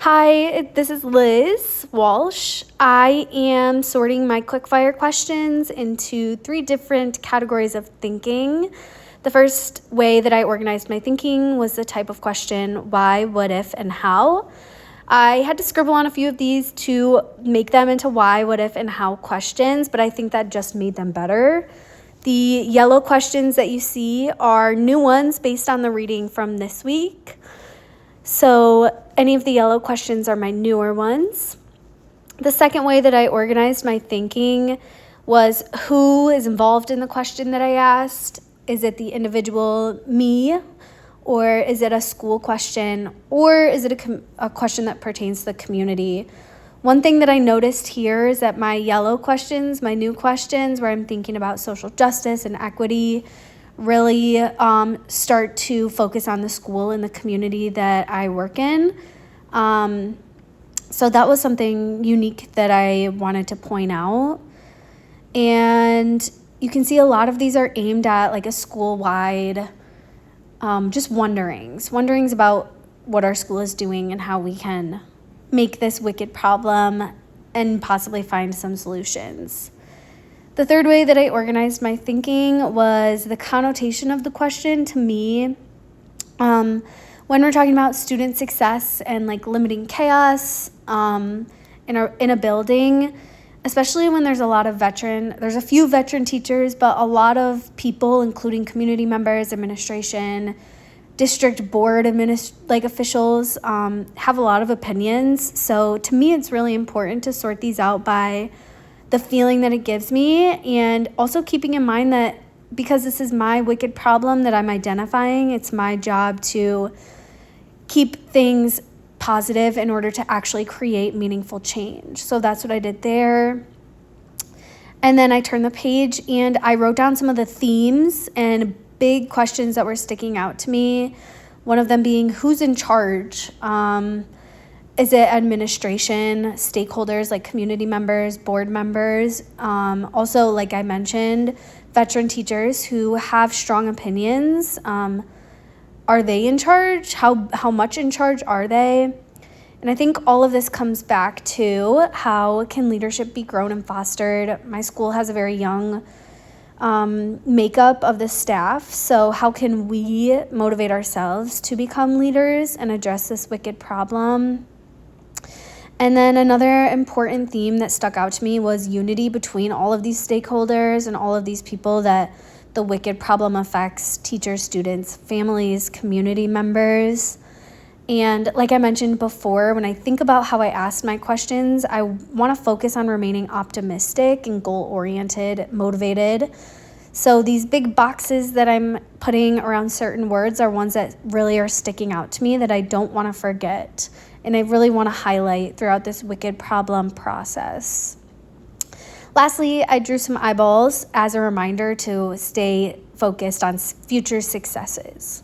Hi, this is Liz Walsh. I am sorting my quickfire questions into 3 different categories of thinking. The first way that I organized my thinking was the type of question, why, what if, and how. I had to scribble on a few of these to make them into why, what if, and how questions, but I think that just made them better. The yellow questions that you see are new ones based on the reading from this week. So any of the yellow questions are my newer ones. The second way that I organized my thinking was who is involved in the question that I asked. Is it the individual, me, or is it a school question, or is it a question that pertains to the community? One thing that I noticed here is that my yellow questions, my new questions, where I'm thinking about social justice and equity, really start to focus on the school and the community that I work in. So that was something unique that I wanted to point out. And you can see a lot of these are aimed at like a school-wide, just wonderings about what our school is doing and how we can make this wicked problem and possibly find some solutions. The third way that I organized my thinking was the connotation of the question to me. When we're talking about student success and like limiting chaos in a building, especially when there's a few veteran teachers, but a lot of people, including community members, administration, district board officials, have a lot of opinions. So to me, it's really important to sort these out by the feeling that it gives me, and also keeping in mind that because this is my wicked problem that I'm identifying, it's my job to keep things positive in order to actually create meaningful change. So that's what I did there. And then I turned the page and I wrote down some of the themes and big questions that were sticking out to me. One of them being, who's in charge? Is it administration, stakeholders like community members, board members? Also, like I mentioned, veteran teachers who have strong opinions. Are they in charge? How much in charge are they? And I think all of this comes back to how can leadership be grown and fostered. My school has a very young makeup of the staff. So how can we motivate ourselves to become leaders and address this wicked problem? And then another important theme that stuck out to me was unity between all of these stakeholders and all of these people that the wicked problem affects: teachers, students, families, community members. And like I mentioned before, when I think about how I asked my questions, I want to focus on remaining optimistic and goal-oriented, motivated. So these big boxes that I'm putting around certain words are ones that really are sticking out to me that I don't want to forget. And I really want to highlight throughout this wicked problem process. Lastly, I drew some eyeballs as a reminder to stay focused on future successes.